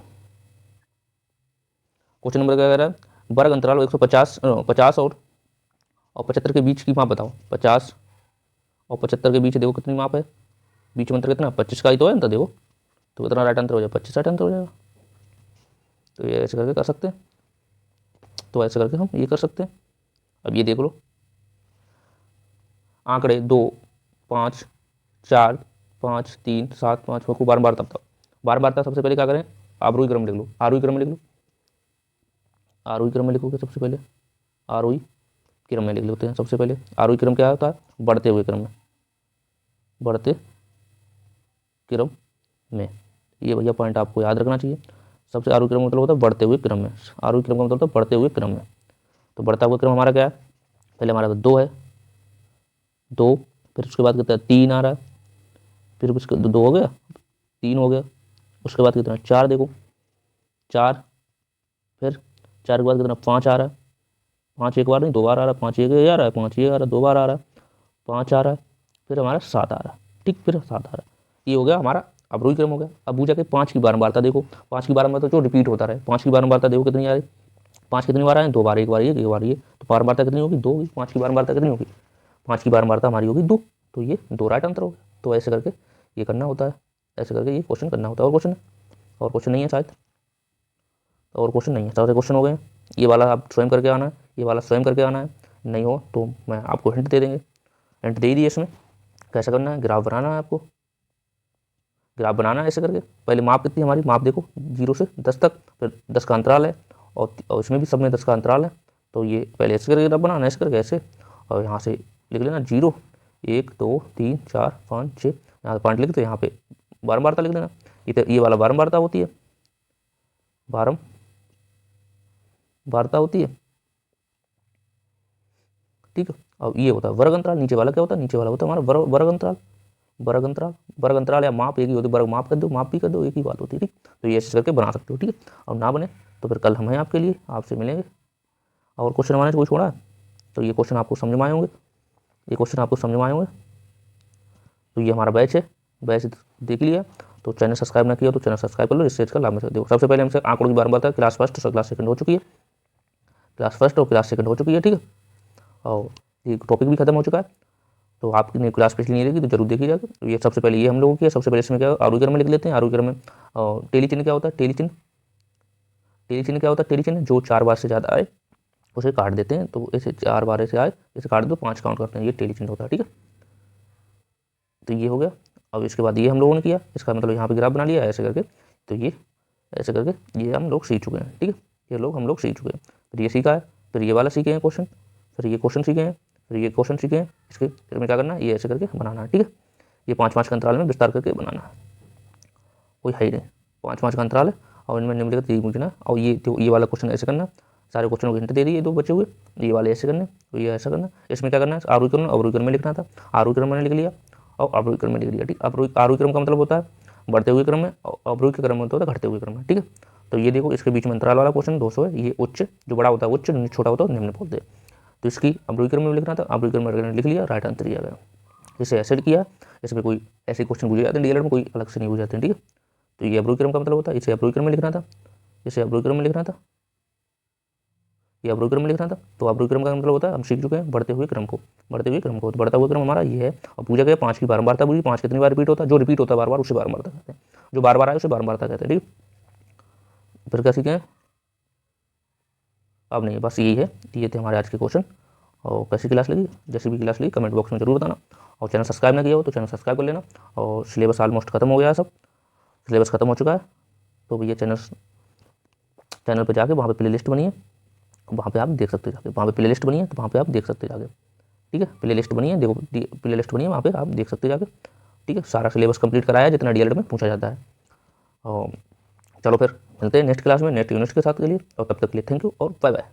क्वेश्चन नंबर क्या कह रहा है, वर्ग अंतराल 150 50 और 75 के बीच की माप बताओ। 50 और 75 के बीच देखो कितनी माप है, बीच में अंतर कितना, 25 का ही तो है अंतर, देखो तो कितना राइट आंसर हो जाएगा, 25 राइट आंसर हो जाएगा। तो ये ऐसे करके कर सकते हैं, तो ऐसे करके हम ये कर सकते हैं। अब ये देख लो, आंकड़े 2 5 4 5 3 7 5 को बार बार तब तक बार बार तक सबसे पहले क्या करें, आरोही क्रम लिख लो, आरोही क्रम लिख लो, आरोही क्रम में लिखोगे सबसे पहले, आरोही क्रम में लिख लेते हैं सबसे पहले। आरोही क्रम क्या होता है, बढ़ते हुए क्रम में, बढ़ते क्रम में, ये भैया पॉइंट आपको याद रखना चाहिए। सबसे आरोही क्रम का मतलब होता है बढ़ते हुए क्रम में, आरोही क्रम का मतलब होता है बढ़ते हुए क्रम में। तो बढ़ता हुआ क्रम हमारा क्या है, पहले हमारा 2 है, 2, फिर उसके बाद कितना 3 आ रहा है, फिर उसके 2 हो गया, 3 हो गया, उसके बाद कितना 4, देखो 4, फिर 4 के बाद कितना 5 आ रहा है, 5 एक बार नहीं 2 बार आ रहा है, 5 एक आ रहा है, 5 ये आ रहा है, 2 बार आ रहा है, 5 आ रहा है, फिर हमारा 7 आ रहा है, ठीक, फिर 7 आ रहा है। ये हो गया हमारा अवरोही क्रम हो गया। अब पूछा कि 5 की बारंबारता देखो, 5 की बारंबारता जो रिपीट होता रहे, 5 की बारंबारता देखो कितनी आ रही, 5 कितनी बार आए, 2 बार, एक बार ये, एक बार ये, तो बारंबारता कितनी होगी, 2 होगी। 5 की बारंबारता कितनी होगी, 5 की बारंबारता हमारी होगी 2, तो ये 2 राइट आंसर हो गया। तो ऐसे करके ये करना होता है, ऐसे करके ये क्वेश्चन करना होता है। और क्वेश्चन है, और क्वेश्चन नहीं है शायद, और क्वेश्चन नहीं है, सारे क्वेश्चन हो गए। ये वाला आप स्वयं करके आना है, ये वाला स्वयं करके आना है, नहीं हो तो मैं आपको हिंट दे देंगे, हिंट दे दिए इसमें। कैसे करना है, ग्राफ बनाना है आपको, ग्राफ बनाना है ऐसे करके। पहले माप कितनी हमारी, माप देखो 0 से 10 तक, फिर 10 का अंतराल है, और इसमें भी सब में 10 का अंतराल है। तो ये पहले ऐसे करके ग्राफ बनाना है, ऐसे करके ऐसे, और यहाँ से लिख लेना 0 1 2 3 4 5 6, यहाँ पॉइंट लिख दो, यहाँ पे बारंबारता लिख देना। ये वाला बारंबारता होती है, बारंबारता होती है, ठीक है। अब ये होता है वर्ग अंतराल, नीचे वाला क्या होता है, नीचे वाला होता है हमारा वर्ग अंतराल, वर्ग अंतराल, वर्ग अंतराल या माप एक ही होती है, वर्ग माप कर दो, माप भी कर दो, एक ही बात होती है, ठीक। तो ये ऐसे करके बना सकते हो, ठीक है। और ना बने तो फिर कल हम हैं आपके लिए, आपसे मिलेंगे। और क्वेश्चन बनाने से कोई छोड़ा है, तो ये क्वेश्चन आपको समझ में आए होंगे, ये क्वेश्चन आपको समझ में आए होंगे। तो ये हमारा बैच है, बैच देख लिया, तो चैनल सब्सक्राइब ना किया तो चैनल सब्सक्राइब कर लो, इस चीज़ का लाभ मिल सकते हो। सबसे पहले हमसे आंकड़ों की बारंबारता क्लास फर्स्ट और क्लास सेकंड हो चुकी है, क्लास फर्स्ट और क्लास सेकंड हो चुकी है, ठीक है। और ये टॉपिक भी खत्म हो चुका है, तो आपने क्लास पिछली नहीं देखी तो जरूर देखी जाएगी। तो ये सबसे पहले ये हम लोगों की है, सबसे पहले इसमें क्या आरोही क्रम में लिख लेते हैं, आरोही क्रम में टेली चिन्ह क्या होता है, टेली चिन्ह, टेली चिन्ह क्या होता है, टेली चिन्ह जो 4 बार से ज़्यादा आए उसे काट देते हैं, तो ऐसे 4 बार ऐसे आए, इसे काट दो, 5 काउंट करते हैं, ये टेली चेंज होता है। ठीक है, तो ये हो गया। अब इसके बाद ये हम लोगों ने किया, इसका मतलब यहाँ पे ग्राफ बना लिया ऐसे करके, तो ये ऐसे करके ये हम लोग सीख चुके हैं। ठीक है, ये लोग हम लोग सीख चुके हैं। फिर ये सीखा है, फिर ये वाला सीखे हैं क्वेश्चन, फिर ये क्वेश्चन सीखे हैं, फिर ये क्वेश्चन सीखे हैं। इसके फिर में क्या करना है, ये ऐसे करके बनाना है। ठीक है, ये 5-5 के अंतराल में विस्तार करके बनाना है, कोई है ही नहीं, 5-5 का अंतराल है और इनमें निम्नलिखित यही पूछना। और ये वाला क्वेश्चन ऐसे करना, सारे क्वेश्चनों को हिंट दे दिए, 2 बचे हुए, ये वाले ऐसे करने, तो ये ऐसा करना। इसमें क्या करना है, आरोही क्रम अवरोही क्रम में लिखना था, आरोही क्रम मैंने लिख लिया और अवरोही क्रम में लिख लिया। ठीक, आरोही क्रम का मतलब होता है बढ़ते हुए क्रम में, और अवरोही के क्रम में होता है घटते हुए क्रम में। ठीक है, तो ये देखो इसके बीच में अंतराल वाला क्वेश्चन 200 है, ये उच्च, जो बड़ा होता है उच्च, छोटा होता है निम्न बोलते हैं। तो इसकी अवरोही क्रम में लिखना था, अवरोही क्रम में लिख लिया, राइट आंसर दिया गया। इसे ऐसे किया, इसमें कोई ऐसे क्वेश्चन पूछे जाते हैं डीएलएड में, कोई अलग से नहीं पूछे जाते हैं। ठीक है, तो ये अवरोही क्रम का मतलब होता है, इसे अवरोही क्रम में लिखना था, इसे अवरोही क्रम में लिखना था, ये अवरोही क्रम में लिखना था। तो अवरोही क्रम का मतलब होता है, हम सीख चुके हैं बढ़ते हुए क्रम को, बढ़ते हुए क्रम को। तो बढ़ता हुआ क्रम हमारा ये है। और पूछा गया 5 की बारंबारता पूछी, 5 कितनी बार रिपीट होता है, जो रिपीट होता है बार बार उसे बारंबारता कहते हैं, जो बार बार आए उसे बारंबारता कहते हैं। ठीक, फिर क्या सीखे, अब नहीं, बस यही है, ये थे हमारे आज के क्वेश्चन। और कैसी क्लास लगी, जैसी भी क्लास लगी कमेंट बॉक्स में जरूर बताना। और चैनल सब्सक्राइब ना किया हो तो चैनल सब्सक्राइब कर लेना। और सिलेबस ऑलमोस्ट खत्म हो गया है, सब सिलेबस खत्म हो चुका है। तो भैया चैनल पर जाके वहाँ पे प्ले लिस्ट बनी है, वहाँ पे आप देख सकते हो जाके, वहाँ पे प्ले लिस्ट बनी है, तो वहाँ पे आप देख सकते हो जाके। ठीक है, प्ले लिस्ट बनी है, देखो प्ले लिस्ट बनी है, वहाँ पे आप देख सकते हो जाके। ठीक है, सारा सिलेबस कंप्लीट कराया है जितना डीएलएड में पूछा जाता है। और चलो फिर मिलते हैं नेक्स्ट क्लास में नेक्स्ट यूनिट के साथ के लिए, और तब तक के लिए थैंक यू और बाय बाय।